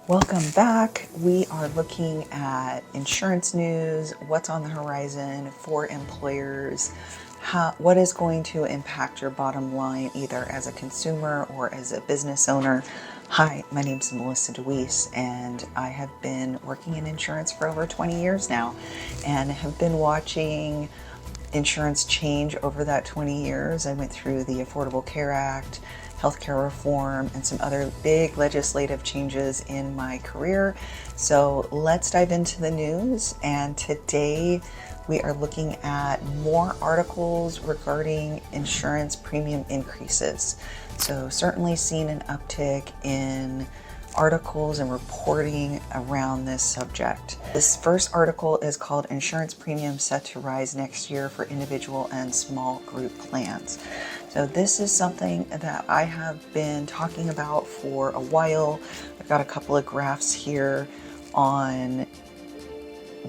Welcome back. We are looking at insurance news, what's on the horizon for employers, what is going to impact your bottom line either as a consumer or as a business owner. Hi, my name is Melissa DeWeese, and I have been working in insurance for over 20 years now and have been watching insurance change over that 20 years. I went through the Affordable Care Act, healthcare reform, and some other big legislative changes in my career. So let's dive into the news. And today we are looking at more articles regarding insurance premium increases. So certainly seen an uptick in articles and reporting around this subject. This first article is called Insurance Premiums Set to Rise Next Year for Individual and Small Group Plans. So this is something that I have been talking about for a while. I've got a couple of graphs here on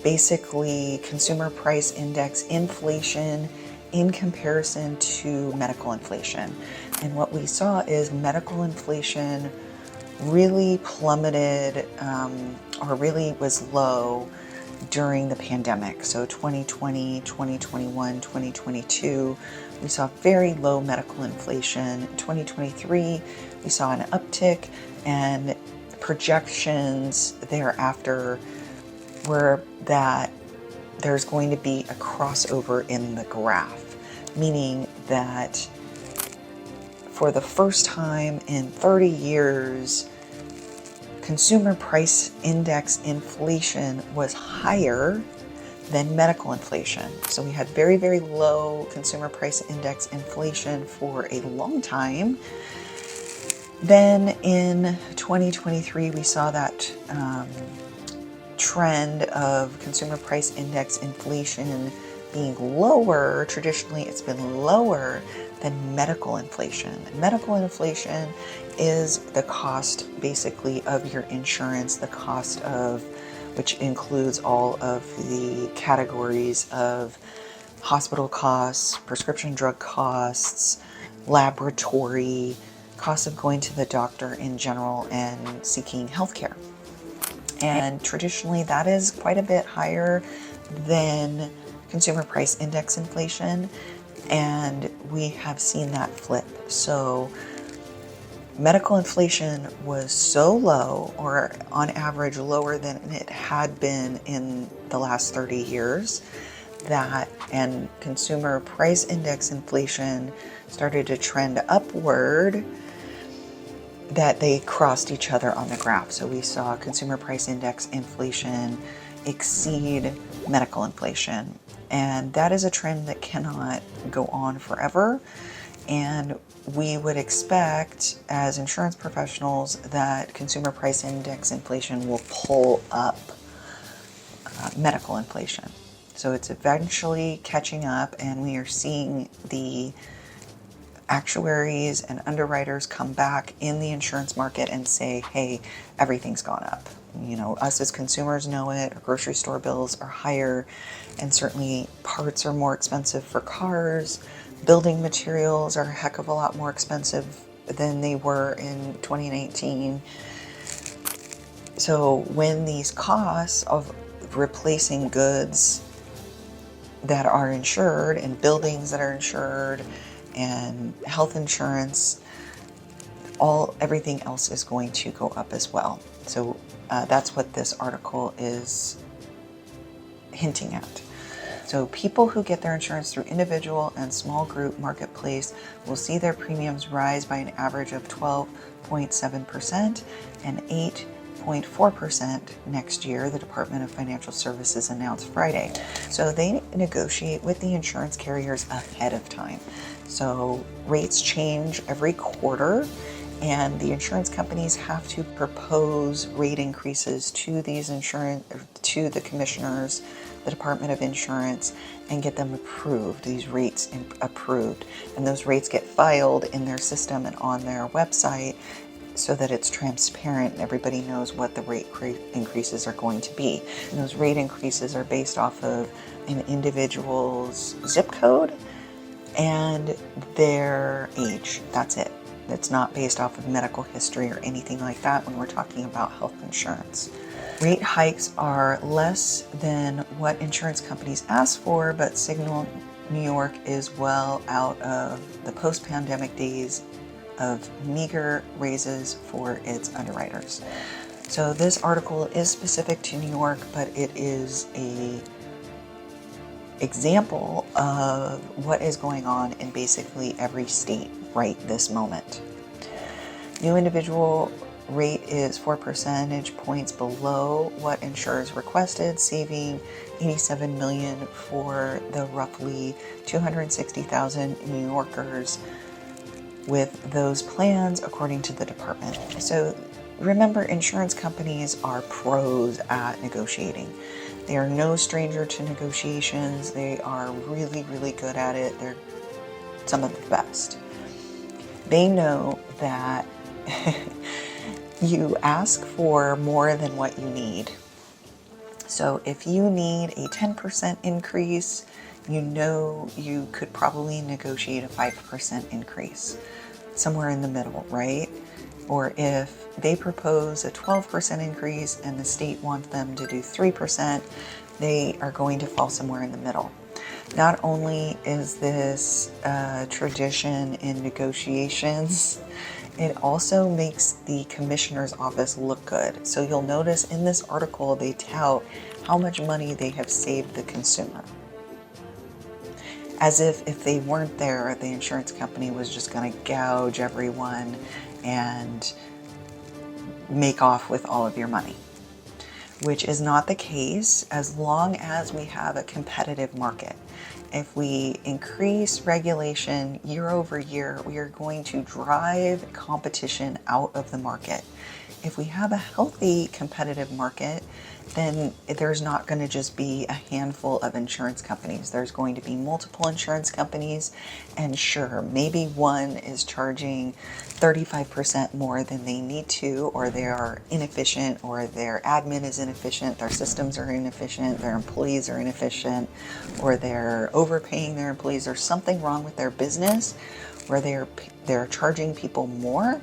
basically consumer price index inflation in comparison to medical inflation. And what we saw is medical inflation really plummeted or really was low during the pandemic. So 2020, 2021, 2022, we saw very low medical inflation. 2023, we saw an uptick, and projections thereafter were that there's going to be a crossover in the graph, meaning that for the first time in 30 years, consumer price index inflation was higher than medical inflation. So we had very, very low consumer price index inflation for a long time. Then in 2023, we saw that trend of consumer price index inflation being lower. Traditionally, it's been lower than medical inflation. Medical inflation is the cost basically of your insurance, the cost of which includes all of the categories of hospital costs, prescription drug costs, laboratory, costs of going to the doctor in general and seeking healthcare. And traditionally that is quite a bit higher than consumer price index inflation, and we have seen that flip. So medical inflation was so low, or on average lower than it had been in the last 30 years, and consumer price index inflation started to trend upward, that they crossed each other on the graph. So we saw consumer price index inflation exceed medical inflation. And that is a trend that cannot go on forever. And we would expect as insurance professionals that consumer price index inflation will pull up medical inflation. So it's eventually catching up, and we are seeing the actuaries and underwriters come back in the insurance market and say, hey, everything's gone up. You know, us as consumers know it. Our grocery store bills are higher, and certainly parts are more expensive for cars. Building materials are a heck of a lot more expensive than they were in 2019. So when these costs of replacing goods that are insured and buildings that are insured and health insurance, everything else is going to go up as well. So that's what this article is hinting at. So people who get their insurance through individual and small group marketplace will see their premiums rise by an average of 12.7% and 8.4% next year, the Department of Financial Services announced Friday. So they negotiate with the insurance carriers ahead of time. So rates change every quarter, and the insurance companies have to propose rate increases to to the commissioners, the Department of Insurance, and get them approved, these rates approved. And those rates get filed in their system and on their website so that it's transparent and everybody knows what the rate increases are going to be. And those rate increases are based off of an individual's zip code and their age. That's it. it's not based off of medical history or anything like that when we're talking about health insurance. Rate hikes are less than what insurance companies ask for, but signal New York is well out of the post-pandemic days of meager raises for its underwriters. So this article is specific to New York, but it is a example of what is going on in basically every state right this moment. New individual rate is 4 percentage points below what insurers requested, saving $87 million for the roughly 260,000 New Yorkers with those plans, according to the department. So remember, insurance companies are pros at negotiating. They are no stranger to negotiations. They are really, really good at it. They're some of the best. They know that you ask for more than what you need. So if you need a 10% increase, you know you could probably negotiate a 5% increase, somewhere in the middle, right? Or if they propose a 12% increase and the state wants them to do 3%, they are going to fall somewhere in the middle. Not only is this a tradition in negotiations, it also makes the commissioner's office look good. So you'll notice in this article, they tout how much money they have saved the consumer. As if they weren't there, the insurance company was just going to gouge everyone and make off with all of your money, which is not the case as long as we have a competitive market. If we increase regulation year over year, we are going to drive competition out of the market. If we have a healthy competitive market, then there's not going to just be a handful of insurance companies. There's going to be multiple insurance companies, and sure, maybe one is charging 35% more than they need to, or they are inefficient, or their admin is inefficient, their systems are inefficient, their employees are inefficient, or they're overpaying their employees. There's something wrong with their business where they're charging people more.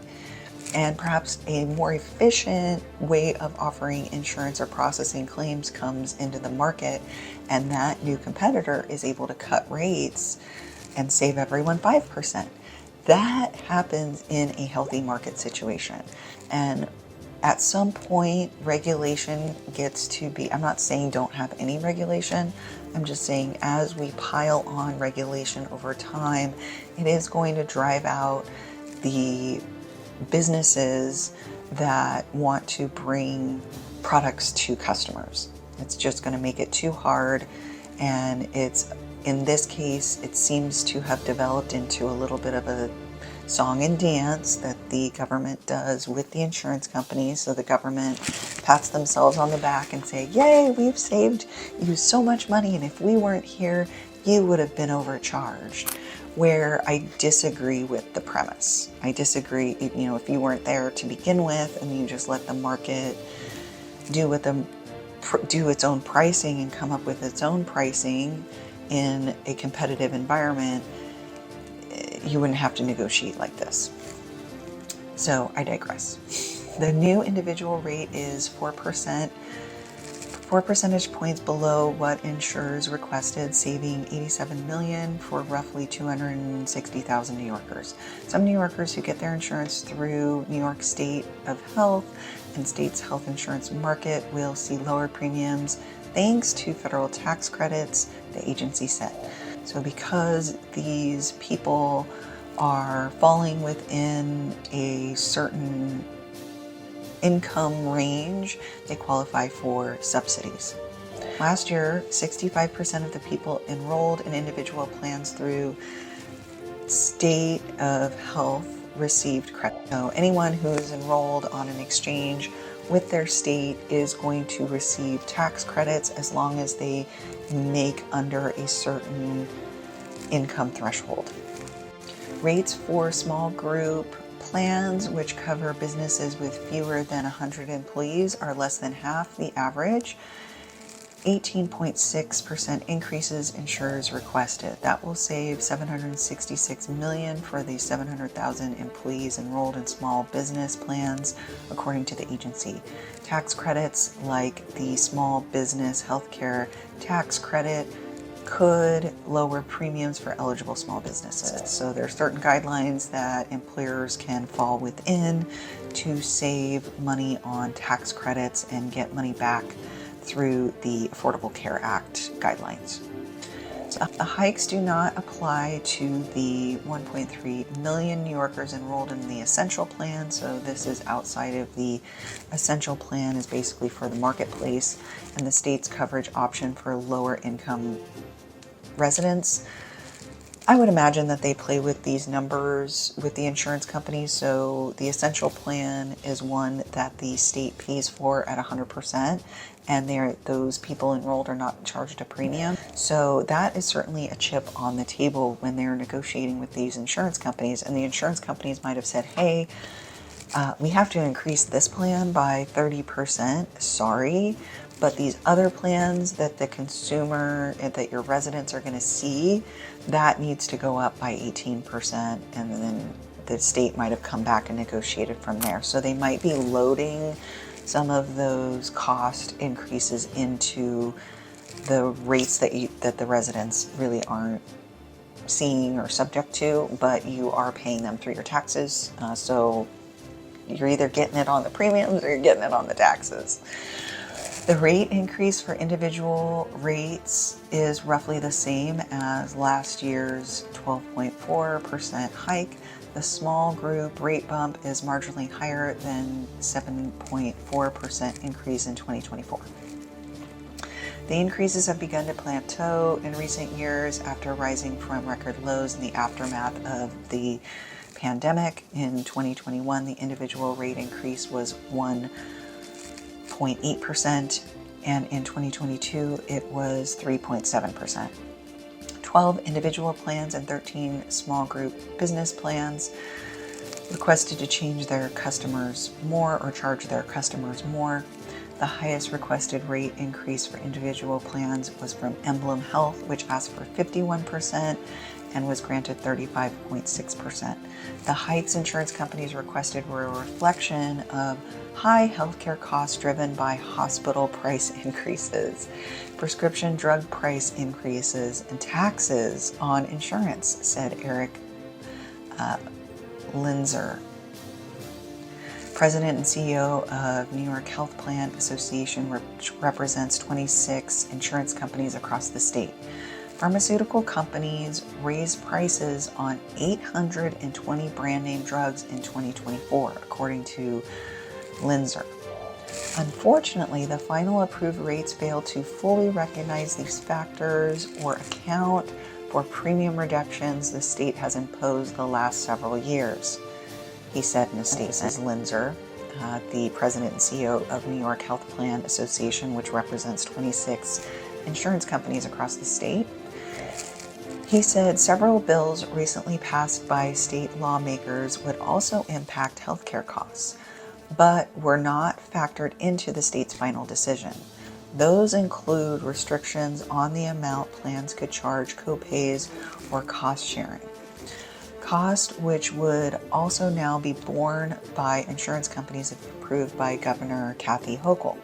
And perhaps a more efficient way of offering insurance or processing claims comes into the market, and that new competitor is able to cut rates and save everyone 5%. That happens in a healthy market situation. And at some point, regulation gets to be, I'm not saying don't have any regulation, I'm just saying as we pile on regulation over time, it is going to drive out the businesses that want to bring products to customers. It's just going to make it too hard, and in this case, it seems to have developed into a little bit of a song and dance that the government does with the insurance companies. So the government pats themselves on the back and say, yay, we've saved you so much money, and if we weren't here, you would have been overcharged. Where I disagree with the premise. I disagree, if you weren't there to begin with and you just let the market do its own pricing and come up with its own pricing in a competitive environment, you wouldn't have to negotiate like this. So I digress. The new individual rate is 4%. 4 percentage points below what insurers requested, saving $87 million for roughly 260,000 New Yorkers. Some New Yorkers who get their insurance through New York State of Health and state's health insurance market will see lower premiums thanks to federal tax credits the agency set. So because these people are falling within a certain income range, they qualify for subsidies. Last year, 65% of the people enrolled in individual plans through state of health received credit. So anyone who's enrolled on an exchange with their state is going to receive tax credits as long as they make under a certain income threshold. Rates for small group plans, which cover businesses with fewer than 100 employees, are less than half the average. 18.6% increases insurers requested. That will save $766 million for the 700,000 employees enrolled in small business plans, according to the agency. Tax credits like the small business healthcare tax credit could lower premiums for eligible small businesses. So there are certain guidelines that employers can fall within to save money on tax credits and get money back through the Affordable Care Act guidelines. So the hikes do not apply to the 1.3 million New Yorkers enrolled in the Essential Plan. So this is outside of the Essential Plan, is basically for the marketplace and the state's coverage option for lower income residents. I would imagine that they play with these numbers with the insurance companies. So the Essential Plan is one that the state pays for at 100%, and those people enrolled are not charged a premium. So that is certainly a chip on the table when they're negotiating with these insurance companies. And the insurance companies might have said, hey, we have to increase this plan by 30%. Sorry. But these other plans that the consumer, that your residents are going to see, that needs to go up by 18%. And then the state might have come back and negotiated from there. So they might be loading some of those cost increases into the rates that the residents really aren't seeing or subject to, but you are paying them through your taxes. So you're either getting it on the premiums or you're getting it on the taxes. The rate increase for individual rates is roughly the same as last year's 12.4% hike. The small group rate bump is marginally higher than 7.4% increase in 2024. The increases have begun to plateau in recent years after rising from record lows in the aftermath of the pandemic. In 2021, the individual rate increase was 1.8%, and in 2022 it was 3.7%. 12 individual plans and 13 small group business plans requested to change their customers more or charge their customers more. The highest requested rate increase for individual plans was from Emblem Health, which asked for 51% and was granted 35.6%. The hikes insurance companies requested were a reflection of high healthcare costs driven by hospital price increases, prescription drug price increases, and taxes on insurance, said Eric Linzer, President and CEO of New York Health Plan Association, which represents 26 insurance companies across the state. Pharmaceutical companies raised prices on 820 brand name drugs in 2024, according to Linzer. Unfortunately, the final approved rates fail to fully recognize these factors or account for premium reductions the state has imposed the last several years, he said in a statement. Linzer, the president and CEO of New York Health Plan Association, which represents 26 insurance companies across the state. He said several bills recently passed by state lawmakers would also impact healthcare costs, but were not factored into the state's final decision. Those include restrictions on the amount plans could charge copays or cost sharing. Cost which would also now be borne by insurance companies if approved by Governor Kathy Hochul.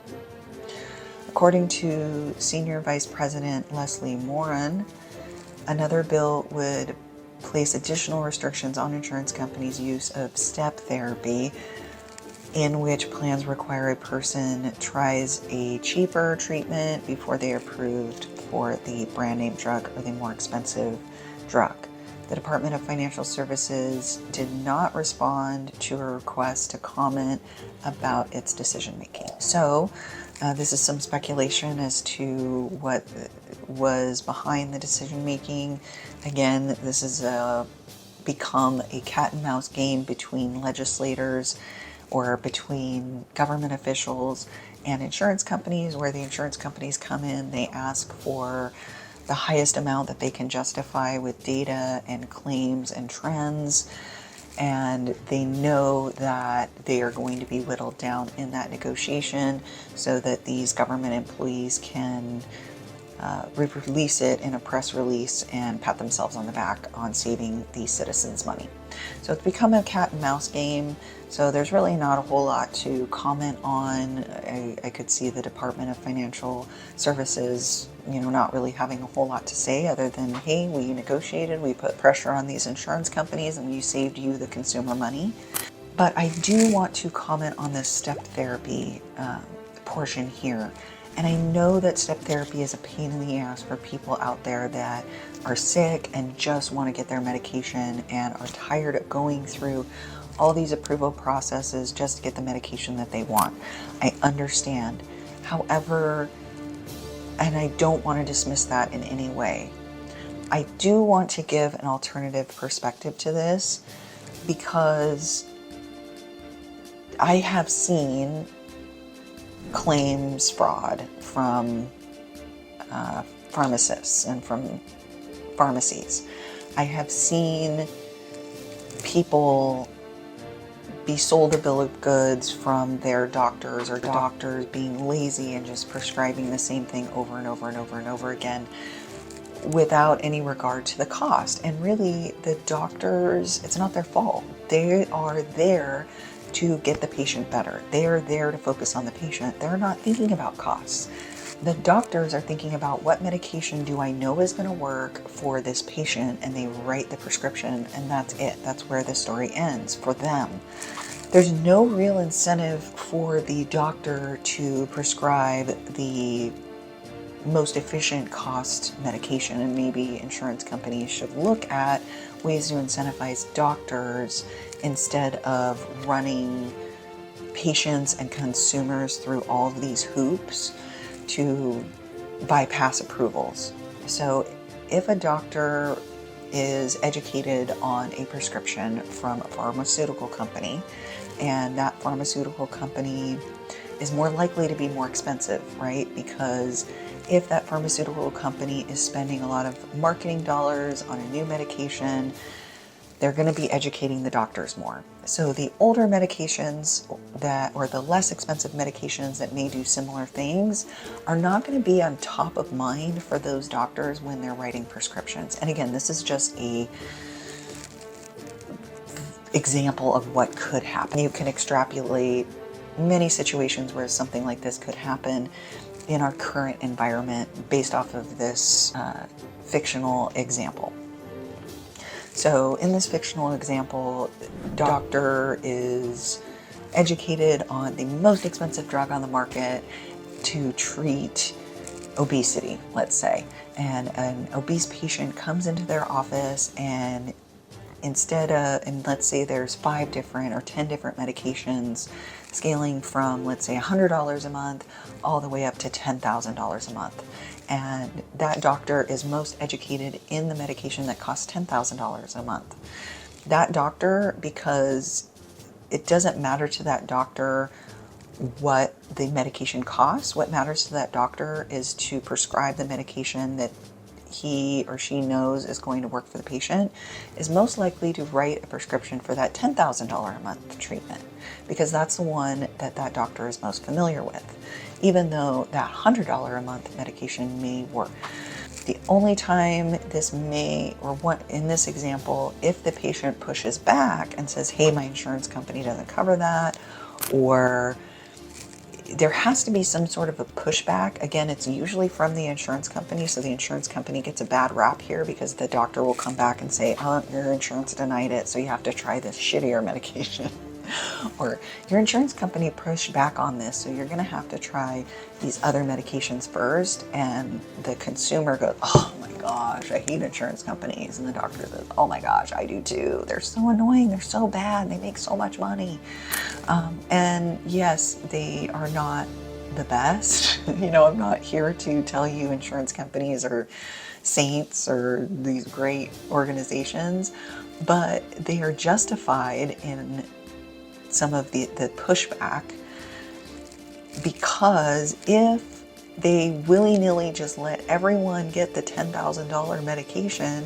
According to Senior Vice President Leslie Moran, another bill would place additional restrictions on insurance companies' use of step therapy, in which plans require a person tries a cheaper treatment before they are approved for the brand name drug or the more expensive drug. The Department of Financial Services did not respond to a request to comment about its decision making. So this is some speculation as to what was behind the decision making. Again, this has become a cat and mouse game between legislators or between government officials and insurance companies, where the insurance companies come in, they ask for the highest amount that they can justify with data and claims and trends, and they know that they are going to be whittled down in that negotiation so that these government employees can release it in a press release and pat themselves on the back on saving these citizens money. So it's become a cat and mouse game. So there's really not a whole lot to comment on. I could see the Department of Financial Services, not really having a whole lot to say other than, hey, we negotiated, we put pressure on these insurance companies, and we saved you the consumer money. But I do want to comment on this step therapy portion here. And I know that step therapy is a pain in the ass for people out there that are sick and just want to get their medication and are tired of going through all these approval processes just to get the medication that they want. I understand. However, and I don't want to dismiss that in any way, I do want to give an alternative perspective to this because I have seen claims fraud from pharmacists and from pharmacies. I have seen people be sold a bill of goods from their doctors, or doctors being lazy and just prescribing the same thing over and over and over and over again without any regard to the cost. And really, the doctors, it's not their fault. They are there to get the patient better. They are there to focus on the patient. They're not thinking about costs. The doctors are thinking about what medication do I know is going to work for this patient, and they write the prescription, and that's it. That's where the story ends for them. There's no real incentive for the doctor to prescribe the most efficient cost medication, and maybe insurance companies should look at ways to incentivize doctors instead of running patients and consumers through all of these hoops to bypass approvals. So if a doctor is educated on a prescription from a pharmaceutical company, and that pharmaceutical company is more likely to be more expensive, right? Because if that pharmaceutical company is spending a lot of marketing dollars on a new medication, they're going to be educating the doctors more. So the older medications or the less expensive medications that may do similar things are not going to be on top of mind for those doctors when they're writing prescriptions. And again, this is just a example of what could happen. You can extrapolate many situations where something like this could happen in our current environment based off of this fictional example. So in this fictional example, doctor is educated on the most expensive drug on the market to treat obesity, let's say. And an obese patient comes into their office, and and let's say there's 5 different or 10 different medications scaling from, let's say, $100 a month all the way up to $10,000 a month. And that doctor is most educated in the medication that costs $10,000 a month. That doctor, because it doesn't matter to that doctor what the medication costs, what matters to that doctor is to prescribe the medication that he or she knows is going to work for the patient, is most likely to write a prescription for that $10,000 a month treatment, because that's the one that that doctor is most familiar with, even though that $100 a month medication may work. The only time this may, or what in this example, if the patient pushes back and says, hey, my insurance company doesn't cover that, or there has to be some sort of a pushback. Again, it's usually from the insurance company, so the insurance company gets a bad rap here because the doctor will come back and say, oh, your insurance denied it, so you have to try this shittier medication. Or your insurance company pushed back on this, so you're going to have to try these other medications first. And the consumer goes, oh my gosh, I hate insurance companies. And the doctor says, oh my gosh, I do too. They're so annoying. They're so bad. They make so much money. And yes, they are not the best. I'm not here to tell you insurance companies are saints or these great organizations, but they are justified in some of the pushback, because if they willy-nilly just let everyone get the $10,000 medication,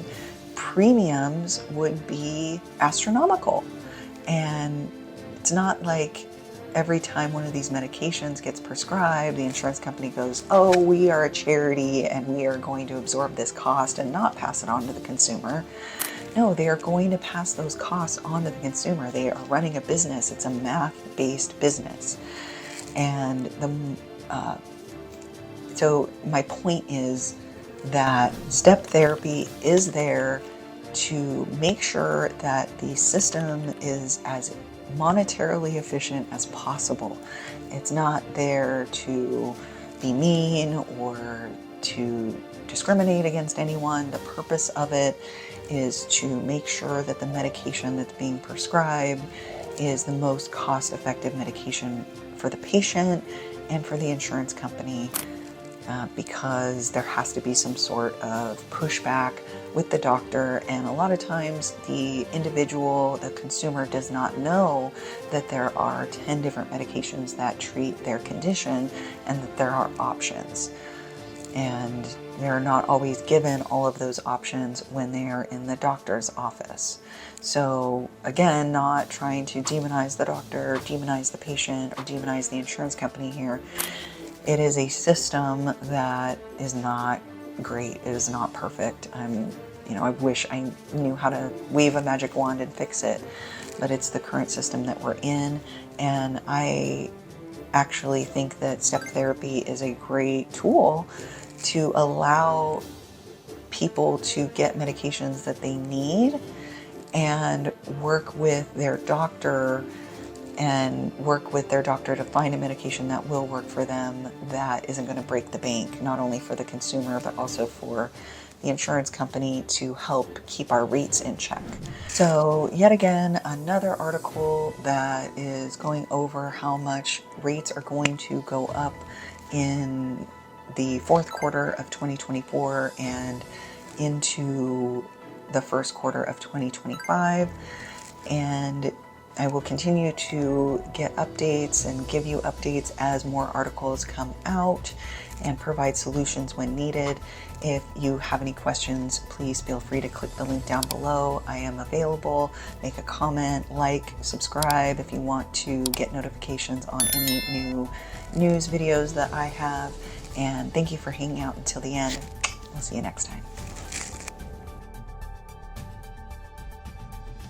premiums would be astronomical. And it's not like every time one of these medications gets prescribed, the insurance company goes, oh, we are a charity and we are going to absorb this cost and not pass it on to the consumer. No, they are going to pass those costs on to the consumer. They are running a business. It's a math-based business. And so my point is that step therapy is there to make sure that the system is as monetarily efficient as possible. It's not there to be mean or to discriminate against anyone. The purpose of it is to make sure that the medication that's being prescribed is the most cost-effective medication for the patient and for the insurance company, because there has to be some sort of pushback with the doctor, and a lot of times the individual, the consumer, does not know that there are 10 different medications that treat their condition and that there are options. And they're not always given all of those options when they are in the doctor's office. So again, not trying to demonize the doctor, demonize the patient, or demonize the insurance company here. It is a system that is not great. It is not perfect. I wish I knew how to wave a magic wand and fix it, but it's the current system that we're in. And I actually think that step therapy is a great tool to allow people to get medications that they need and work with their doctor to find a medication that will work for them, that isn't going to break the bank, not only for the consumer, but also for the insurance company, to help keep our rates in check. So yet again, another article that is going over how much rates are going to go up in the fourth quarter of 2024 and into the first quarter of 2025. And I will continue to get updates and give you updates as more articles come out and provide solutions when needed. If you have any questions, please feel free to click the link down below. I am available. Make a comment, like, subscribe if you want to get notifications on any new news videos that I have. And thank you for hanging out until the end. We'll see you next time.